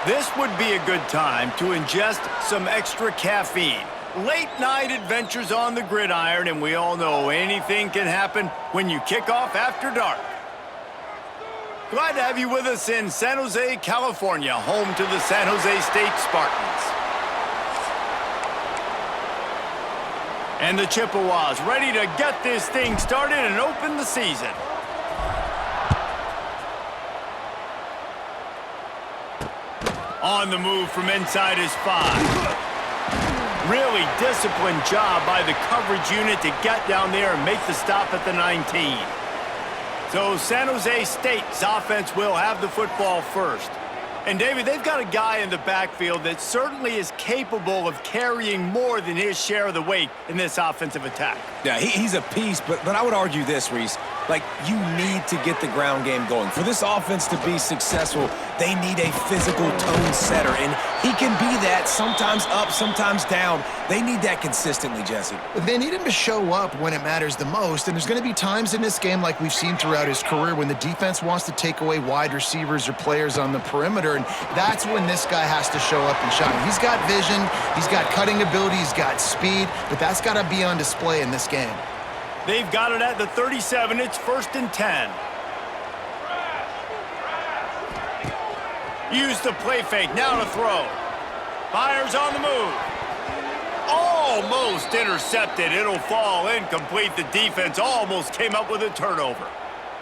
This would be a good time to ingest some extra caffeine. Late night adventures on the gridiron, and we all know anything can happen when you kick off after dark. Glad to have you with us in San Jose, California, home to the San Jose State Spartans. And the Chippewas ready to get this thing started and open the season. On the move from inside his 5. Really disciplined job by the coverage unit to get down there and make the stop at the 19. So San Jose State's offense will have the football first. And, David, they've got a guy in the backfield that certainly is capable of carrying more than his share of the weight in this offensive attack. Yeah, he's a piece, but I would argue this, Reese. Like, you need to get the ground game going. For this offense to be successful, they need a physical tone setter, and he can be that, sometimes up, sometimes down. They need that consistently, Jesse. They need him to show up when it matters the most, and there's going to be times in this game like we've seen throughout his career when the defense wants to take away wide receivers or players on the perimeter, and that's when this guy has to show up and shine. He's got vision, he's got cutting ability, he's got speed, but that's got to be on display in this game. They've got it at the 37. It's 1st and 10. Use the play fake. Now to throw. Fires on the move. Almost intercepted. It'll fall incomplete. The defense almost came up with a turnover.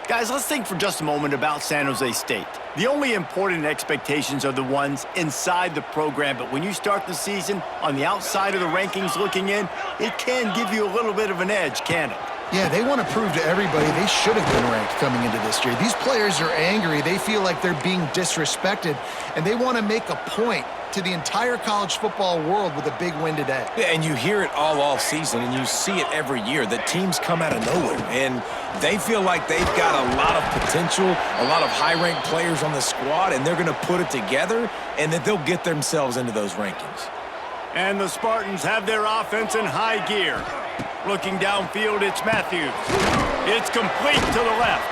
Guys, let's think for just a moment about San Jose State. The only important expectations are the ones inside the program, but when you start the season on the outside of the rankings looking in, it can give you a little bit of an edge, can't it? Yeah, they want to prove to everybody they should have been ranked coming into this year. These players are angry. They feel like they're being disrespected, and they want to make a point to the entire college football world with a big win today. Yeah, and you hear it all off season, and you see it every year. The teams come out of nowhere, and they feel like they've got a lot of potential, a lot of high-ranked players on the squad, and they're going to put it together, and that they'll get themselves into those rankings. And the Spartans have their offense in high gear. Looking downfield, it's Matthews. It's complete to the left.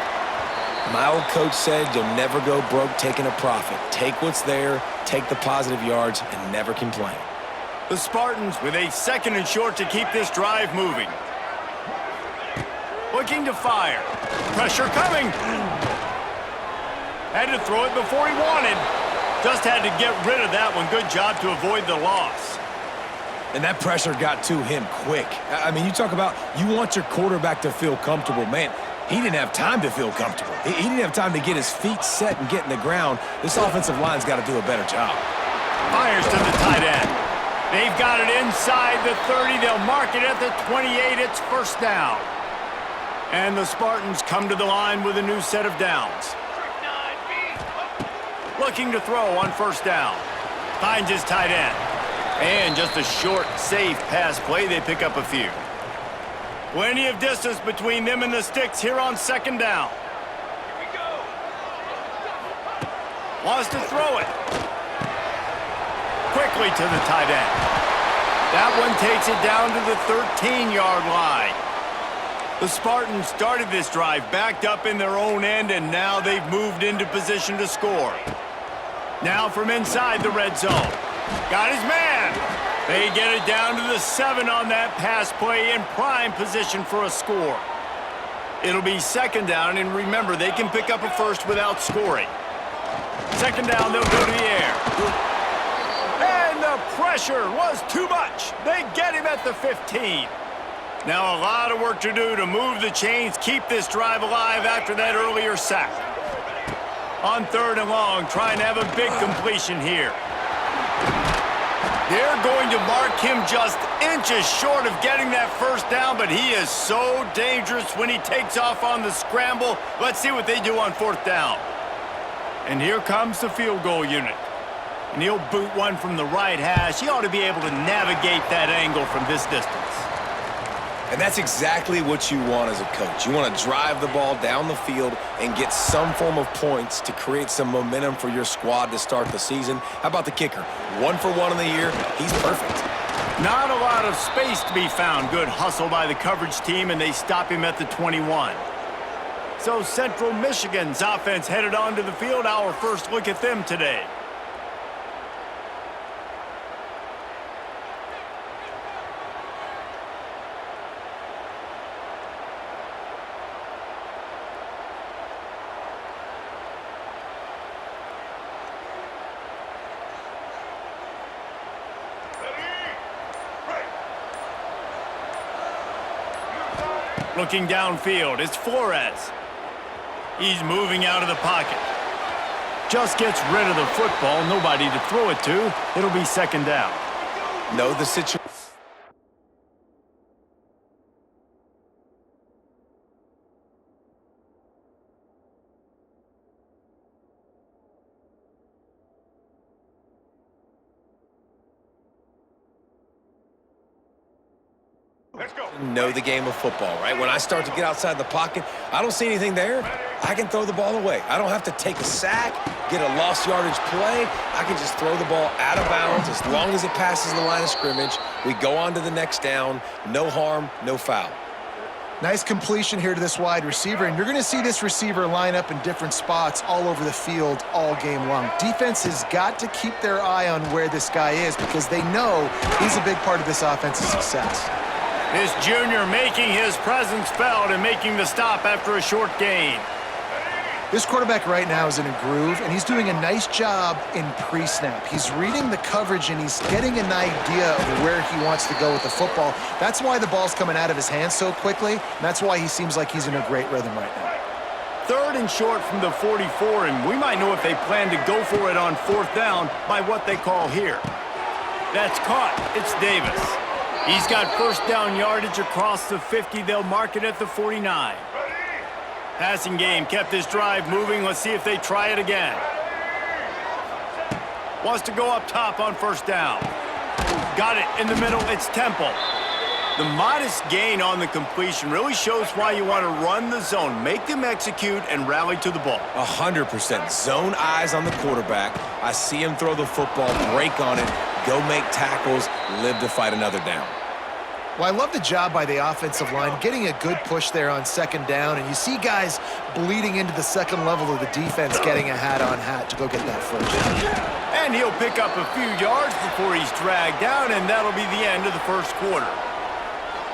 My old coach said you'll never go broke taking a profit. Take what's there, take the positive yards, and never complain. The Spartans with a 2nd and short to keep this drive moving. Looking to fire. Pressure coming. Had to throw it before he wanted. Just had to get rid of that one. Good job to avoid the loss. And that pressure got to him quick. I mean, you talk about you want your quarterback to feel comfortable. Man, he didn't have time to feel comfortable. He didn't have time to get his feet set and get in the ground. This offensive line's got to do a better job. Fires to the tight end. They've got it inside the 30. They'll mark it at the 28. It's 1st down. And the Spartans come to the line with a new set of downs. Looking to throw on 1st down. Finds his tight end. And just a short, safe pass play. They pick up a few. Plenty of distance between them and the sticks here on 2nd down. Here we go. Wants to throw it. Quickly to the tight end. That one takes it down to the 13-yard line. The Spartans started this drive backed up in their own end, and now they've moved into position to score. Now from inside the red zone. Got his man. They get it down to the 7 on that pass play in prime position for a score. It'll be 2nd down, and remember, they can pick up a first without scoring. 2nd down, they'll go to the air. And the pressure was too much. They get him at the 15. Now a lot of work to do to move the chains, keep this drive alive after that earlier sack. On 3rd and long, trying to have a big completion here. They're going to mark him just inches short of getting that 1st down, but he is so dangerous when he takes off on the scramble. Let's see what they do on 4th down. And here comes the field goal unit. And he'll boot one from the right hash. He ought to be able to navigate that angle from this distance. And that's exactly what you want as a coach. You want to drive the ball down the field and get some form of points to create some momentum for your squad to start the season. How about the kicker? 1 for 1 in the year. He's perfect. Not a lot of space to be found. Good hustle by the coverage team, and they stop him at the 21. So Central Michigan's offense headed onto the field. Our first look at them today. Looking downfield, it's Flores. He's moving out of the pocket. Just gets rid of the football, nobody to throw it to. It'll be second down. Know the situation. Know the game of football, right? When I start to get outside the pocket, I don't see anything there. I can throw the ball away. I don't have to take a sack, get a lost yardage play. I can just throw the ball out of bounds as long as it passes the line of scrimmage. We go on to the next down. No harm, no foul. Nice completion here to this wide receiver, and you're going to see this receiver line up in different spots all over the field all game long. Defense has got to keep their eye on where this guy is because they know he's a big part of this offense's success. This junior making his presence felt and making the stop after a short gain. This quarterback right now is in a groove, and he's doing a nice job in pre-snap. He's reading the coverage, and he's getting an idea of where he wants to go with the football. That's why the ball's coming out of his hands so quickly, and that's why he seems like he's in a great rhythm right now. Third and short from the 44, and we might know if they plan to go for it on fourth down by what they call here. That's caught. It's Davis. He's got first down yardage across the 50. They'll mark it at the 49. Passing game kept this drive moving. Let's see if they try it again. Wants to go up top on first down. Got it in the middle. It's Temple. The modest gain on the completion really shows why you want to run the zone. Make them execute and rally to the ball. 100%. Zone eyes on the quarterback. I see him throw the football, break on it, go make tackles, live to fight another down. Well, I love the job by the offensive line, getting a good push there on second down, and you see guys bleeding into the second level of the defense, getting a hat-on-hat to go get that first. And he'll pick up a few yards before he's dragged down, and that'll be the end of the first quarter.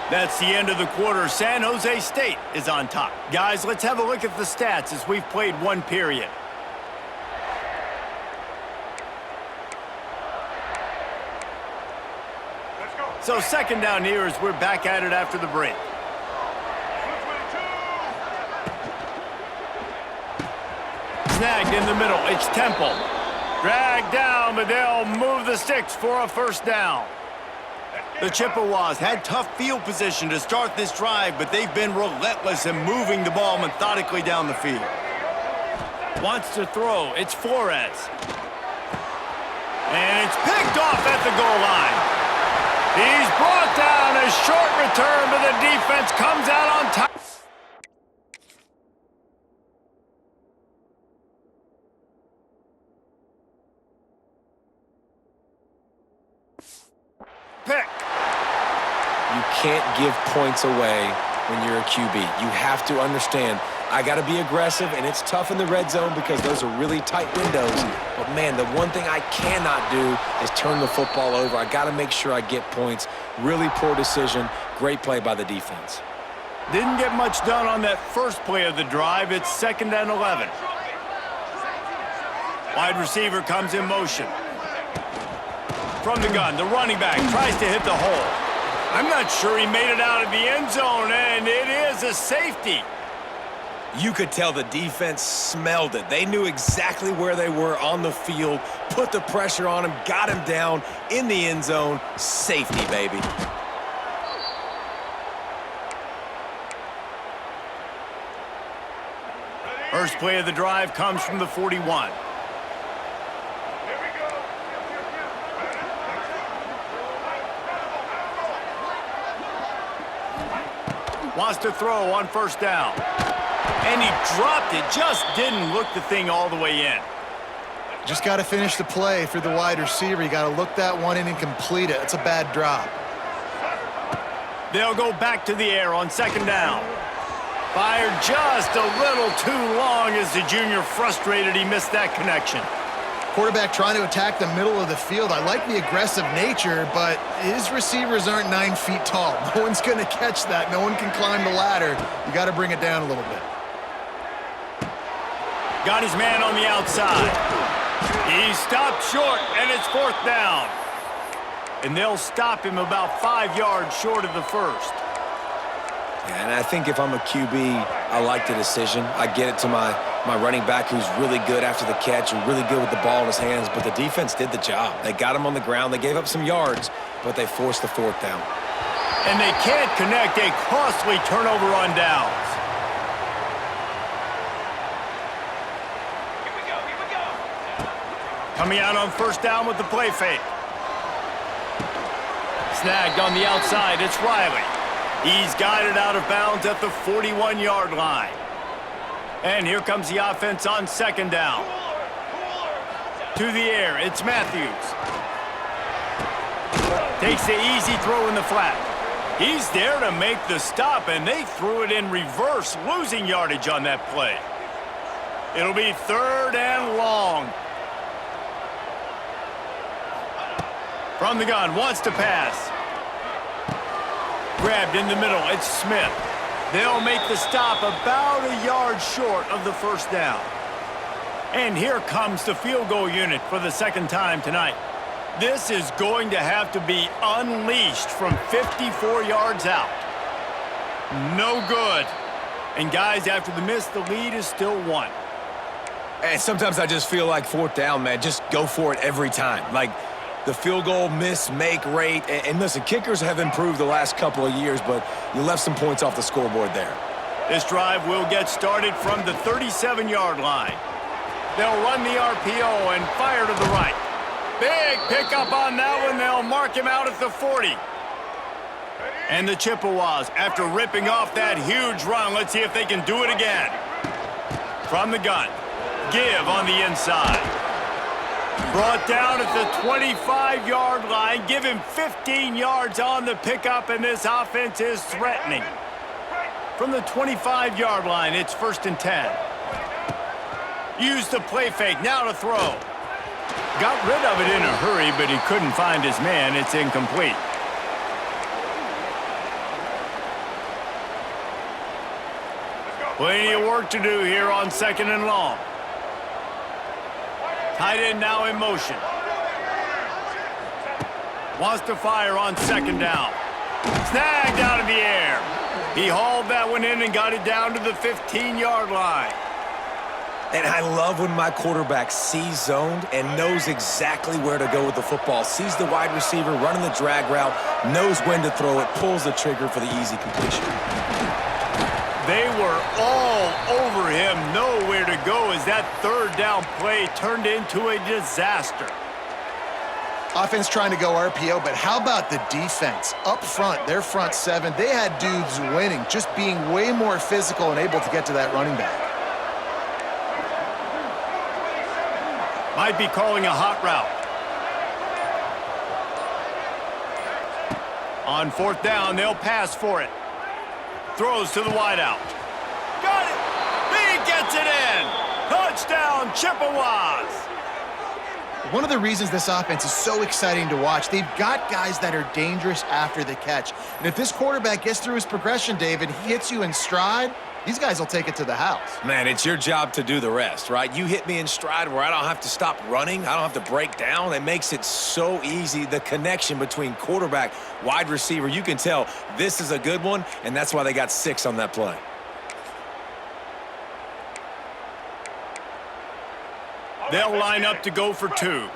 That's the end of the quarter. San Jose State is on top. Guys, let's have a look at the stats as we've played one period. So second down here as we're back at it after the break. Snagged in the middle. It's Temple. Dragged down, but they'll move the sticks for a first down. The Chippewas had tough field position to start this drive, but they've been relentless in moving the ball methodically down the field. Wants to throw. It's Flores. And it's picked off at the goal line. He's brought down. A short return, but the defense comes out on top. Pick. You can't give points away when you're a QB. You have to understand, I got to be aggressive, and it's tough in the red zone because those are really tight windows. But, man, the one thing I cannot do is turn the football over. I got to make sure I get points. Really poor decision. Great play by the defense. Didn't get much done on that first play of the drive. It's second and 11. Wide receiver comes in motion. From the gun, the running back tries to hit the hole. I'm not sure he made it out of the end zone, and it is a safety. You could tell the defense smelled it. They knew exactly where they were on the field, put the pressure on him, got him down in the end zone. Safety, baby. First play of the drive comes from the 41. Wants to throw on first down. And he dropped it. Just didn't look the thing all the way in. Just got to finish the play for the wide receiver. You got to look that one in and complete it. It's a bad drop. They'll go back to the air on second down. Fired just a little too long as the junior frustrated he missed that connection. Quarterback trying to attack the middle of the field. I like the aggressive nature, but his receivers aren't 9 feet tall. No one's going to catch that. No one can climb the ladder. You got to bring it down a little bit. Got his man on the outside. He stopped short, and it's fourth down. And they'll stop him about 5 yards short of the first. Yeah, and I think if I'm a QB, I like the decision. I get it to my running back who's really good after the catch and really good with the ball in his hands, but the defense did the job. They got him on the ground. They gave up some yards, but they forced the fourth down. And they can't connect a costly turnover on downs. Here we go. Coming out on first down with the play fake. Snagged on the outside, it's Riley. He's guided out of bounds at the 41-yard line. And here comes the offense on second down. To the air, it's Matthews. Takes the easy throw in the flat. He's there to make the stop, and they threw it in reverse, losing yardage on that play. It'll be third and long. From the gun, wants to pass. Grabbed in the middle, it's Smith. They'll make the stop about a yard short of the first down. And here comes the field goal unit for the second time tonight. This is going to have to be unleashed from 54 yards out. No good. And guys, after the miss, the lead is still one. And sometimes I just feel like fourth down, man, just go for it every time. Like, the field goal miss-make rate. And listen, kickers have improved the last couple of years, but you left some points off the scoreboard there. This drive will get started from the 37-yard line. They'll run the RPO and fire to the right. Big pickup on that one. They'll mark him out at the 40. And the Chippewas, after ripping off that huge run, let's see if they can do it again. From the gun, give on the inside. Brought down at the 25-yard line. Give him 15 yards on the pickup, and this offense is threatening. From the 25-yard line, it's 1st and 10. Use the play fake, now to throw. Got rid of it in a hurry, but he couldn't find his man. It's incomplete. Plenty of work to do here on second and long. Tight end now in motion. Wants to fire on second down. Snagged out of the air. He hauled that one in and got it down to the 15-yard line. And I love when my quarterback sees zoned and knows exactly where to go with the football. Sees the wide receiver running the drag route, knows when to throw it, pulls the trigger for the easy completion. They were all over him, nowhere to go as that third down play turned into a disaster. Offense trying to go RPO, but how about the defense? Up front, their front seven, they had dudes winning, just being way more physical and able to get to that running back. Might be calling a hot route. On fourth down, they'll pass for it. Throws to the wideout. Got it! He gets it in! Touchdown, Chippewas! One of the reasons this offense is so exciting to watch, they've got guys that are dangerous after the catch. And if this quarterback gets through his progression, David, he hits you in stride, these guys will take it to the house. Man, it's your job to do the rest, right? You hit me in stride where I don't have to stop running. I don't have to break down. It makes it so easy. The connection between quarterback, wide receiver, you can tell this is a good one, and that's why they got 6 on that play. They'll line up to go for 2.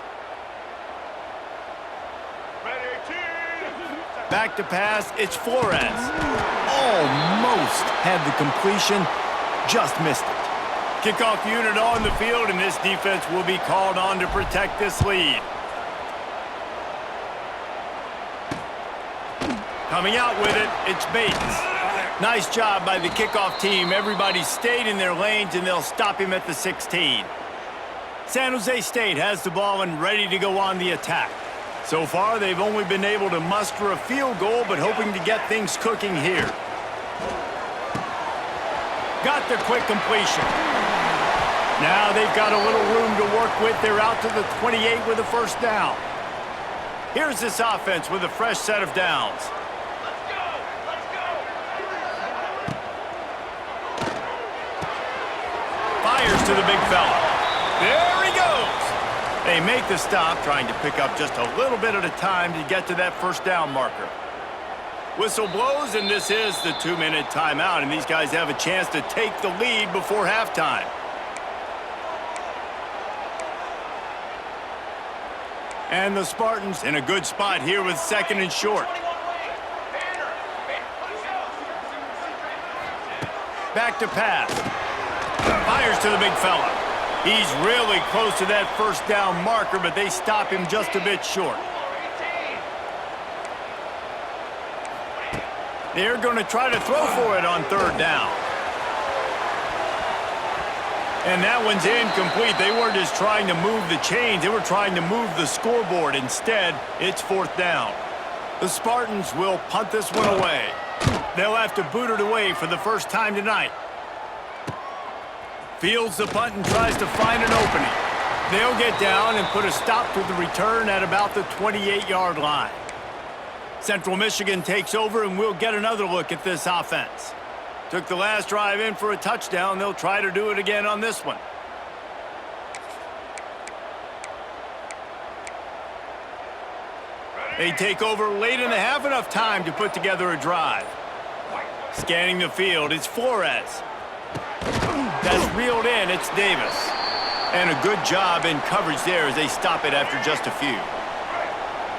Back to pass, it's Flores. Almost had the completion, just missed it. Kickoff unit on the field, and this defense will be called on to protect this lead. Coming out with it, it's Bates. Nice job by the kickoff team. Everybody stayed in their lanes, and they'll stop him at the 16. San Jose State has the ball and ready to go on the attack. So far, they've only been able to muster a field goal, but hoping to get things cooking here. Got the quick completion. Now they've got a little room to work with. They're out to the 28 with a first down. Here's this offense with a fresh set of downs. Let's go! Fires to the big fella. There he goes. They make the stop, trying to pick up just a little bit at a time to get to that first down marker. Whistle blows, and this is the 2-minute timeout, and these guys have a chance to take the lead before halftime. And the Spartans in a good spot here with 2nd and short. Back to pass. Fires to the big fella. He's really close to that first down marker, but they stop him just a bit short. They're going to try to throw for it on 3rd down. And that one's incomplete. They weren't just trying to move the chains. They were trying to move the scoreboard. Instead, it's 4th down. The Spartans will punt this one away. They'll have to boot it away for the first time tonight. Fields the punt and tries to find an opening. They'll get down and put a stop to the return at about the 28-yard line. Central Michigan takes over, and we'll get another look at this offense. Took the last drive in for a touchdown. They'll try to do it again on this one. They take over late in the half, enough time to put together a drive. Scanning the field, it's Flores. That's reeled in, it's Davis. And a good job in coverage there as they stop it after just a few.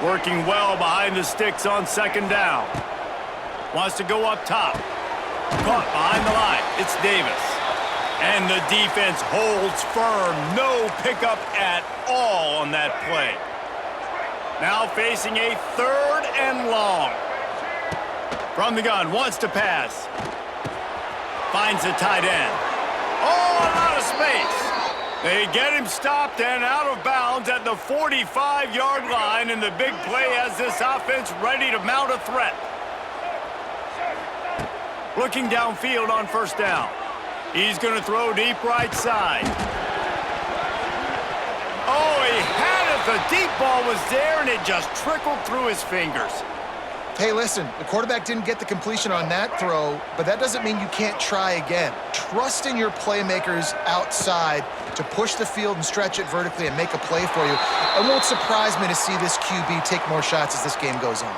Working well behind the sticks on 2nd down. Wants to go up top. Caught behind the line. It's Davis. And the defense holds firm. No pickup at all on that play. Now facing a 3rd and long. From the gun, wants to pass. Finds the tight end. Oh, a lot of space. They get him stopped and out of bounds at the 45-yard line, and the big play has this offense ready to mount a threat. Looking downfield on 1st down. He's going to throw deep right side. Oh, he had it. The deep ball was there, and it just trickled through his fingers. Hey, listen, the quarterback didn't get the completion on that throw, but that doesn't mean you can't try again. Trust in your playmakers outside to push the field and stretch it vertically and make a play for you. It won't surprise me to see this QB take more shots as this game goes on.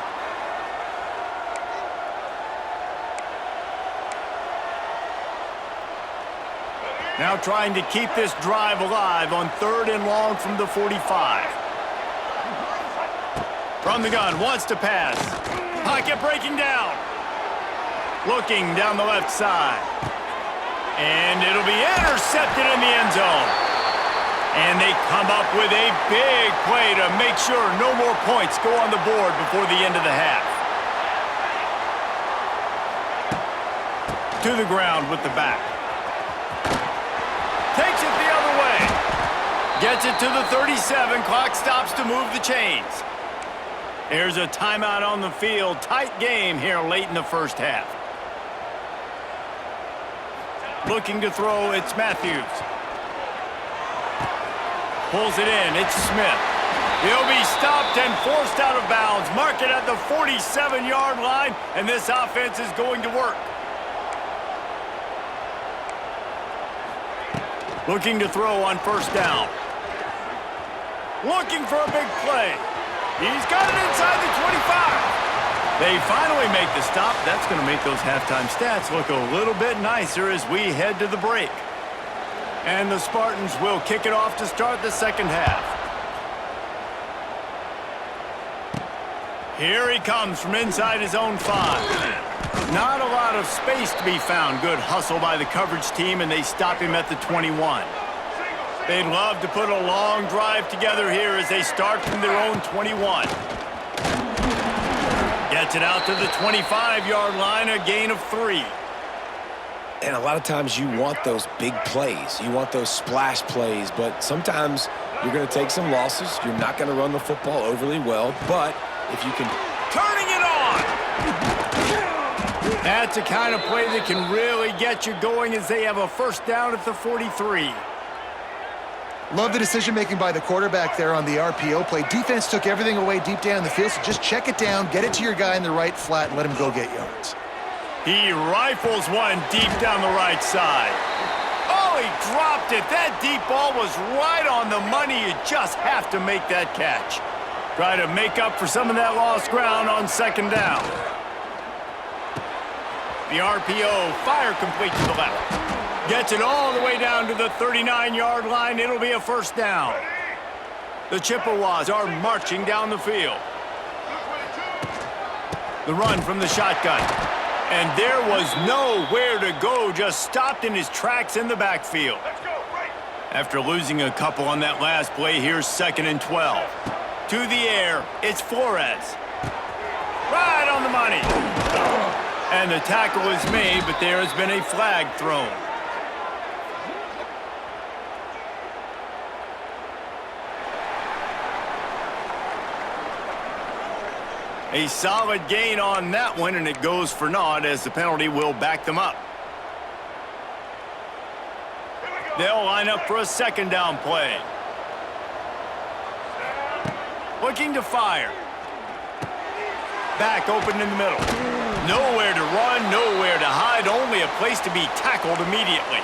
Now trying to keep this drive alive on 3rd and long from the 45. From the gun, wants to pass. Pocket breaking down. Looking down the left side. And it'll be intercepted in the end zone. And they come up with a big play to make sure no more points go on the board before the end of the half. To the ground with the back. Takes it the other way. Gets it to the 37. Clock stops to move the chains. There's a timeout on the field. Tight game here late in the first half. Looking to throw, it's Matthews. Pulls it in, it's Smith. He'll be stopped and forced out of bounds. Mark it at the 47-yard line, and this offense is going to work. Looking to throw on 1st down. Looking for a big play. He's got it inside the 25. They finally make the stop. That's going to make those halftime stats look a little bit nicer as we head to the break. And the Spartans will kick it off to start the 2nd half. Here he comes from inside his own 5. Not a lot of space to be found. Good hustle by the coverage team, and they stop him at the 21. They'd love to put a long drive together here as they start from their own 21. Gets it out to the 25-yard line, a gain of 3. And a lot of times you want those big plays. You want those splash plays, but sometimes you're going to take some losses. You're not going to run the football overly well, but if you can... Turning it on! That's the kind of play that can really get you going as they have a 1st down at the 43. Love the decision-making by the quarterback there on the RPO play. Defense took everything away deep down the field, so just check it down, get it to your guy in the right flat, and let him go get yards. He rifles one deep down the right side. Oh, he dropped it. That deep ball was right on the money. You just have to make that catch. Try to make up for some of that lost ground on 2nd down. The RPO, fire complete to the left. Gets it all the way down to the 39-yard line. It'll be a first down. The Chippewas are marching down the field. The run from the shotgun. And there was nowhere to go, just stopped in his tracks in the backfield. After losing a couple on that last play, here's 2nd and 12. To the air, it's Flores. Right on the money. And the tackle is made, but there has been a flag thrown. A solid gain on that one, and it goes for naught as the penalty will back them up. They'll line up for a 2nd down play. Looking to fire. Back open in the middle. Nowhere to run, nowhere to hide, only a place to be tackled immediately.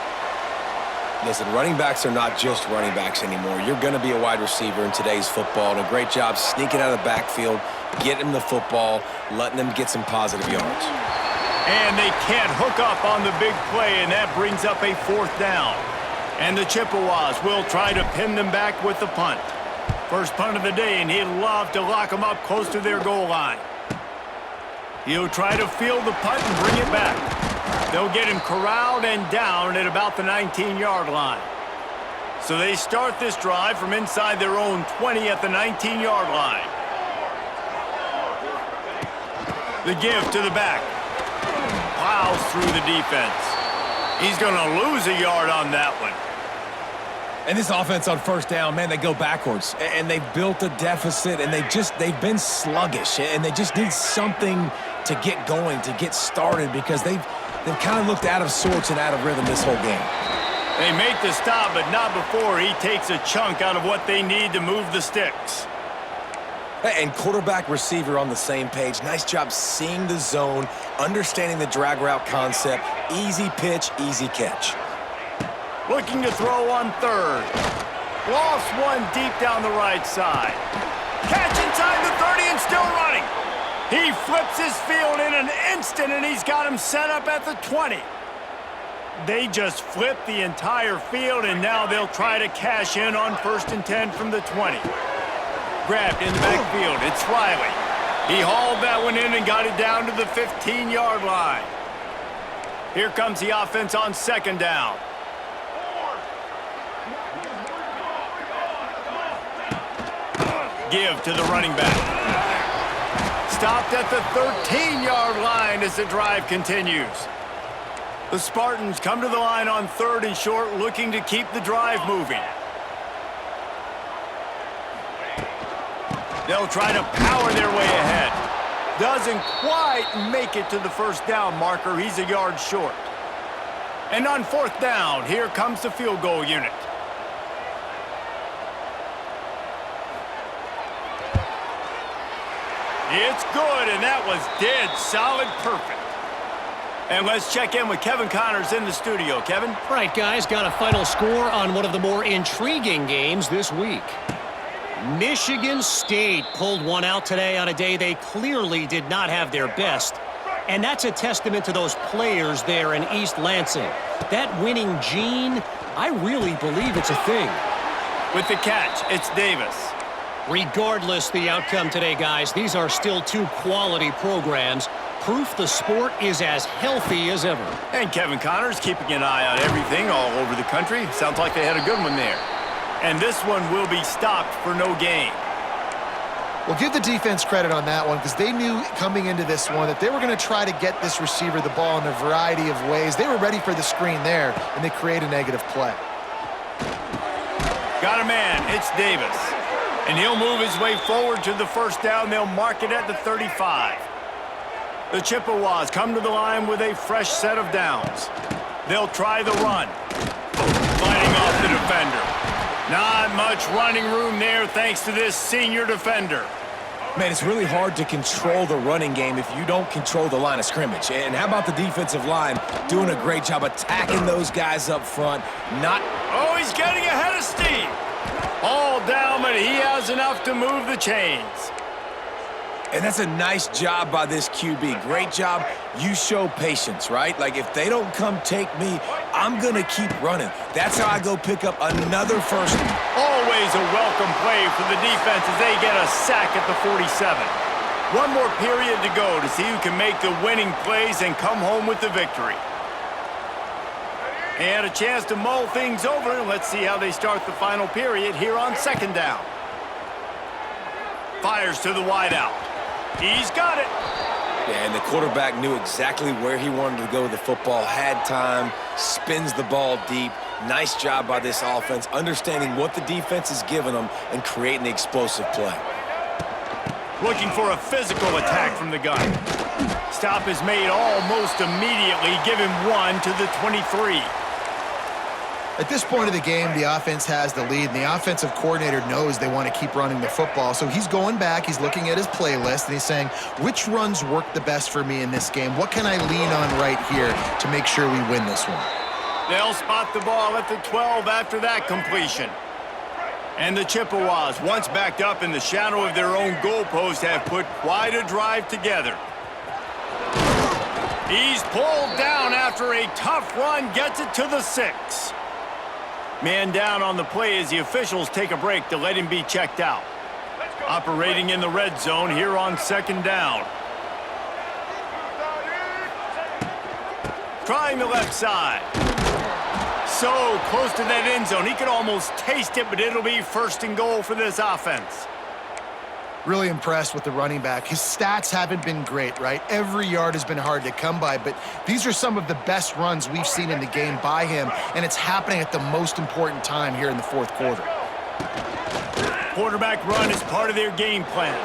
Listen, running backs are not just running backs anymore. You're going to be a wide receiver in today's football, and a great job sneaking out of the backfield, getting them the football, letting them get some positive yards. And they can't hook up on the big play, and that brings up a 4th down. And the Chippewas will try to pin them back with the punt. First punt of the day, and he'd love to lock them up close to their goal line. He'll try to field the punt and bring it back. They'll get him corralled and down at about the 19-yard line. So they start this drive from inside their own 20 at the 19-yard line. The give to the back. Plows through the defense. He's going to lose a yard on that one. And this offense on 1st down, man, they go backwards. And they've built a deficit, and they've been sluggish. And they just need something to get going, to get started, because they've kind of looked out of sorts and out of rhythm this whole game. They make the stop, but not before he takes a chunk out of what they need to move the sticks. And quarterback receiver on the same page. Nice job seeing the zone, understanding the drag route concept. Easy pitch, easy catch. Looking to throw on 3rd. Lost one deep down the right side. Catch inside the 30 and still running. He flips his field in an instant, and he's got him set up at the 20. They just flipped the entire field, and now they'll try to cash in on 1st and 10 from the 20. Grabbed in the backfield. It's Riley. He hauled that one in and got it down to the 15-yard line. Here comes the offense on 2nd down. Give to the running back. Stopped at the 13-yard line as the drive continues. The Spartans come to the line on 3rd and short, looking to keep the drive moving. They'll try to power their way ahead. Doesn't quite make it to the 1st down marker. He's a yard short. And on 4th down, here comes the field goal unit. It's good, and that was dead solid perfect. And let's check in with Kevin Connors in the studio. Kevin? Right, guys, got a final score on one of the more intriguing games this week. Michigan State pulled one out today on a day they clearly did not have their best. And that's a testament to those players there in East Lansing. That winning gene, I really believe it's a thing. With the catch, it's Davis. Regardless the outcome today, guys, these are still 2 quality programs. Proof the sport is as healthy as ever. And Kevin Connors keeping an eye on everything all over the country. Sounds like they had a good one there. And this one will be stopped for no gain. Well, give the defense credit on that one, because they knew coming into this one that they were going to try to get this receiver the ball in a variety of ways. They were ready for the screen there, and they create a negative play. Got a man. It's Davis. And he'll move his way forward to the 1st down. They'll mark it at the 35. The Chippewas come to the line with a fresh set of downs. They'll try the run. Fighting off the defender. Not much running room there thanks to this senior defender. Man, it's really hard to control the running game if you don't control the line of scrimmage. And how about the defensive line doing a great job attacking those guys up front? Oh, he's getting ahead of steam. All down, but he has enough to move the chains. And that's a nice job by this QB. Great job. You show patience, right? Like, if they don't come take me, I'm going to keep running. That's how I go pick up another first. Always a welcome play for the defense as they get a sack at the 47. One more period to go to see who can make the winning plays and come home with the victory. And a chance to mull things over. Let's see how they start the final period here on second down. Fires to the wideout. He's got it. Yeah, and the quarterback knew exactly where he wanted to go with the football, had time, spins the ball deep. Nice job by this offense, understanding what the defense is giving them and creating the explosive play. Looking for a physical attack from the gun. Stop is made almost immediately. Give him one to the 23. At this point of the game, the offense has the lead, and the offensive coordinator knows they want to keep running the football. So he's going back, he's looking at his playlist, and he's saying, which runs work the best for me in this game? What can I lean on right here to make sure we win this one? They'll spot the ball at the 12 after that completion. And the Chippewas, once backed up in the shadow of their own goalpost, have put quite a drive together. He's pulled down after a tough run, gets it to the 6. Man down on the play as the officials take a break to let him be checked out. Operating in the red zone here on second down. Trying the left side. So close to that end zone. He could almost taste it, but it'll be first and goal for this offense. Really impressed with the running back. His stats haven't been great, right? Every yard has been hard to come by, but these are some of the best runs we've seen in the game by him, and it's happening at the most important time here in the fourth quarter. Quarterback run is part of their game plan.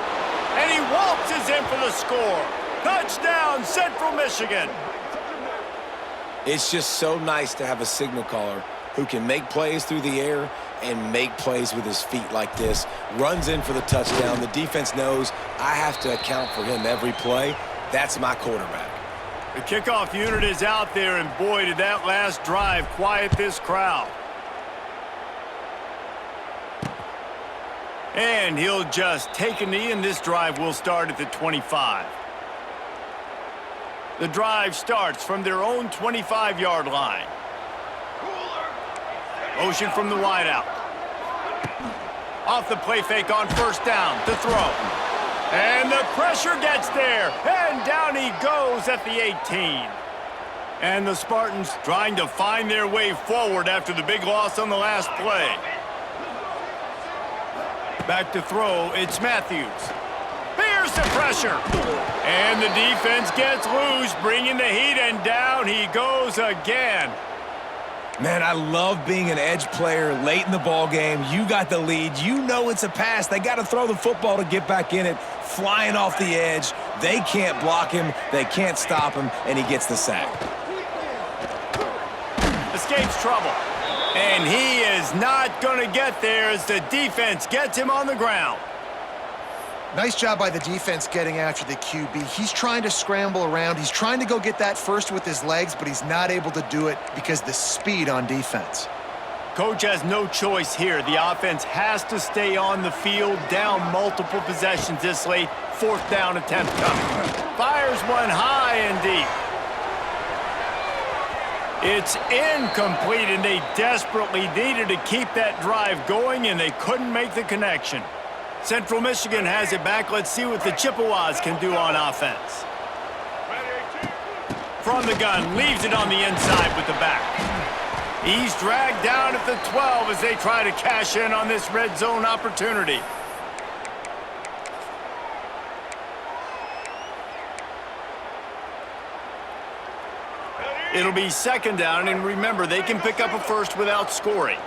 And he waltzes in for the score. Touchdown, Central Michigan. It's just so nice to have a signal caller who can make plays through the air and make plays with his feet like this. Runs in for the touchdown. The defense knows I have to account for him every play. That's my quarterback. The kickoff unit is out there, and boy, did that last drive quiet this crowd. And he'll just take a knee, and this drive will start at the 25. The drive starts from their own 25-yard line. Motion from the wideout. Off the play fake on first down to throw. And the pressure gets there. And down he goes at the 18. And the Spartans trying to find their way forward after the big loss on the last play. Back to throw, it's Matthews. Here's the pressure. And the defense gets loose, bringing the heat, and down he goes again. Man, I love being an edge player late in the ball game. You got the lead. You know it's a pass. They got to throw the football to get back in it. Flying off the edge. They can't block him. They can't stop him, and he gets the sack. Escapes trouble. And he is not going to get there as the defense gets him on the ground. Nice job by the defense getting after the QB. He's trying to scramble around. He's trying to go get that first with his legs, but he's not able to do it because of the speed on defense. Coach has no choice here. The offense has to stay on the field, down multiple possessions this late. Fourth down attempt coming. Fires one high and deep. It's incomplete, and they desperately needed to keep that drive going, and they couldn't make the connection. Central Michigan has it back. Let's see what the Chippewas can do on offense. From the gun, leaves it on the inside with the back. He's dragged down at the 12 as they try to cash in on this red zone opportunity. It'll be second down, and remember, they can pick up a first without scoring.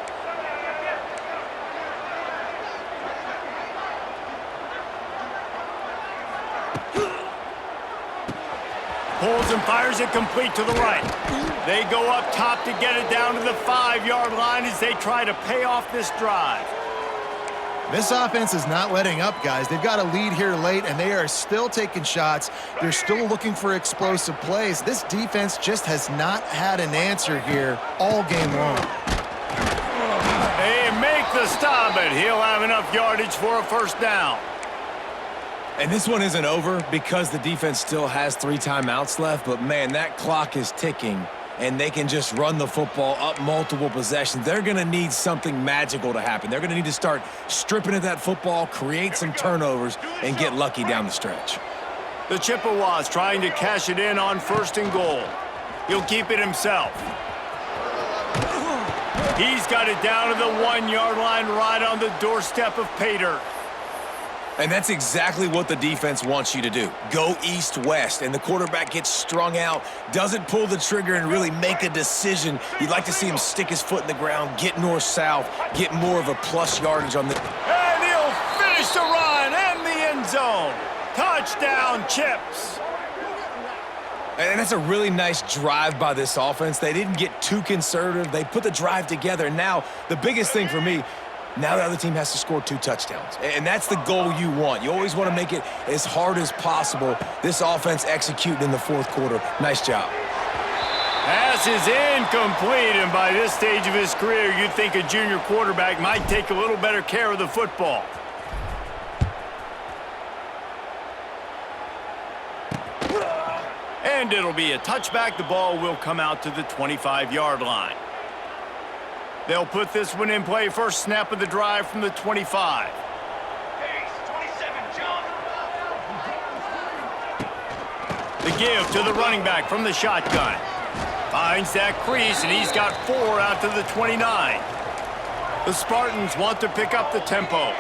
Pulls and fires it complete to the right. They go up top to get it down to the 5-yard line as they try to pay off this drive. This offense is not letting up, guys. They've got a lead here late, and they are still taking shots. They're still looking for explosive plays. This defense just has not had an answer here all game long. They make the stop, but he'll have enough yardage for a first down. And this one isn't over because the defense still has 3 timeouts left, but man, that clock is ticking, and they can just run the football up multiple possessions. They're going to need something magical to happen. They're going to need to start stripping at that football, create some turnovers, and get lucky down the stretch. The Chippewas trying to cash it in on 1st and goal. He'll keep it himself. He's got it down to the 1-yard line right on the doorstep of pay dirt. And that's exactly what the defense wants you to do. Go east-west, and the quarterback gets strung out, doesn't pull the trigger and really make a decision. You'd like to see him stick his foot in the ground, get north-south, get more of a plus yardage on the... And he'll finish the run and the end zone. Touchdown, Chips. And that's a really nice drive by this offense. They didn't get too conservative. They put the drive together. And now, the biggest thing for me, now the other team has to score 2 touchdowns. And that's the goal you want. You always want to make it as hard as possible. This offense executing in the 4th quarter. Nice job. Pass is incomplete, and by this stage of his career, you'd think a junior quarterback might take a little better care of the football. And it'll be a touchback. The ball will come out to the 25-yard line. They'll put this one in play. First snap of the drive from the 25. The give to the running back from the shotgun. Finds that crease, and he's got 4 out to the 29. The Spartans want to pick up the tempo.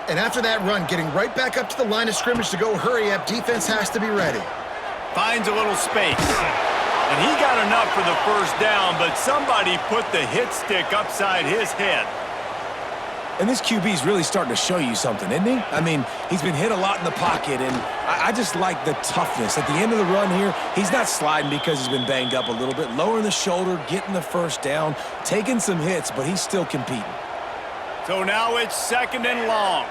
And after that run, getting right back up to the line of scrimmage to go hurry up, defense has to be ready. Finds a little space. And he got enough for the first down, but somebody put the hit stick upside his head. And this QB's really starting to show you something, isn't he? I mean, he's been hit a lot in the pocket, and I just like the toughness. At the end of the run here, he's not sliding because he's been banged up a little bit. Lowering the shoulder, getting the first down, taking some hits, but he's still competing. So now it's 2nd and long.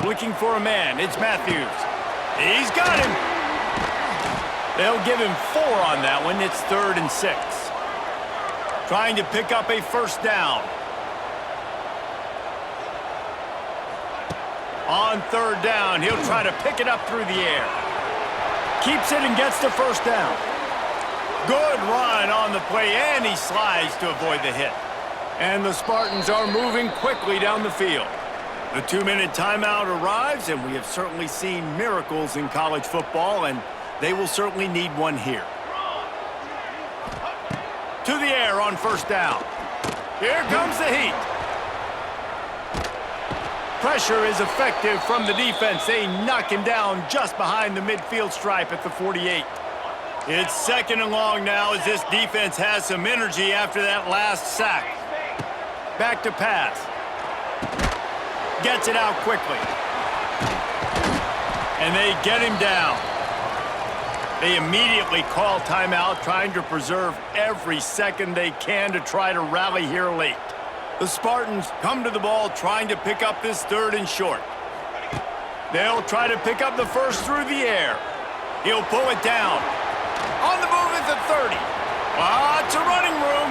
Looking for a man. It's Matthews. He's got him. They'll give him 4 on that one. It's 3rd and 6. Trying to pick up a first down. On 3rd down, he'll try to pick it up through the air. Keeps it and gets the first down. Good run on the play, and he slides to avoid the hit. And the Spartans are moving quickly down the field. The 2-minute timeout arrives, and we have certainly seen miracles in college football, and they will certainly need one here. To the air on first down. Here comes the heat. Pressure is effective from the defense. They knock him down just behind the midfield stripe at the 48. It's 2nd and long now as this defense has some energy after that last sack. Back to pass. Gets it out quickly. And they get him down. They immediately call timeout, trying to preserve every second they can to try to rally here late. The Spartans come to the ball trying to pick up this 3rd and short. They'll try to pick up the first through the air. He'll pull it down. On the move at the 30. Lots of running room.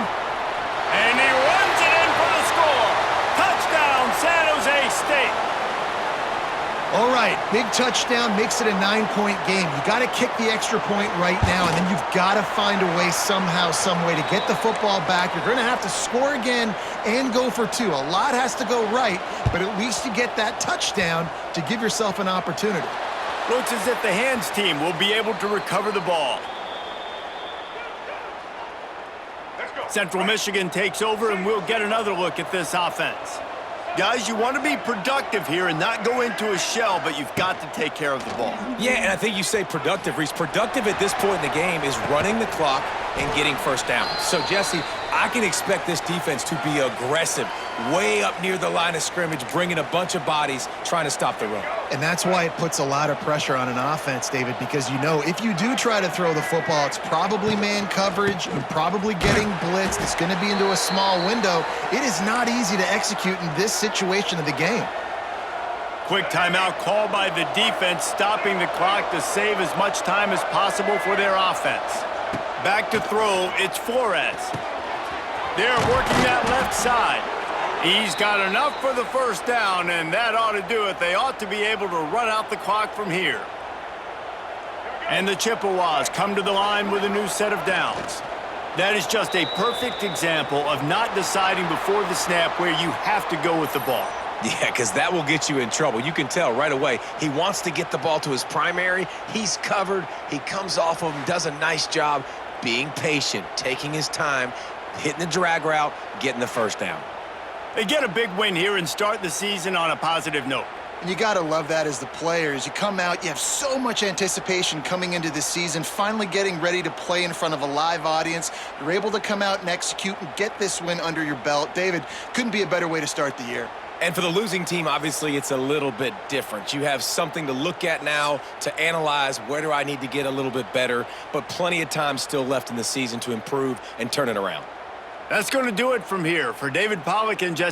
And he runs it in for the score. Touchdown, San Jose State. All right, big touchdown makes it a 9-point game. You got to kick the extra point right now, and then you've got to find a way somehow, some way to get the football back. You're going to have to score again and go for 2. A lot has to go right, but at least you get that touchdown to give yourself an opportunity. Looks as if the hands team will be able to recover the ball. Central Michigan takes over, and we'll get another look at this offense. Guys, you want to be productive here and not go into a shell, but you've got to take care of the ball. Yeah, and I think you say productive, Reese. Productive at this point in the game is running the clock and getting first down. So, Jesse, I can expect this defense to be aggressive, way up near the line of scrimmage, bringing a bunch of bodies, trying to stop the run. And that's why it puts a lot of pressure on an offense, David, because you know if you do try to throw the football, it's probably man coverage, you're probably getting blitzed, it's going to be into a small window. It is not easy to execute in this situation of the game. Quick timeout called by the defense, stopping the clock to save as much time as possible for their offense. Back to throw, it's Flores. They're working that left side. He's got enough for the first down, and that ought to do it. They ought to be able to run out the clock from here. And the Chippewas come to the line with a new set of downs. That is just a perfect example of not deciding before the snap where you have to go with the ball. Yeah, because that will get you in trouble. You can tell right away he wants to get the ball to his primary. He's covered. He comes off of him, does a nice job being patient, taking his time, hitting the drag route, getting the first down. They get a big win here and start the season on a positive note. And you got to love that as the players. You come out, you have so much anticipation coming into the season, finally getting ready to play in front of a live audience. You're able to come out and execute and get this win under your belt. David, couldn't be a better way to start the year. And for the losing team, obviously, it's a little bit different. You have something to look at now to analyze where do I need to get a little bit better, but plenty of time still left in the season to improve and turn it around. That's going to do it from here. For David Pollack and Jesse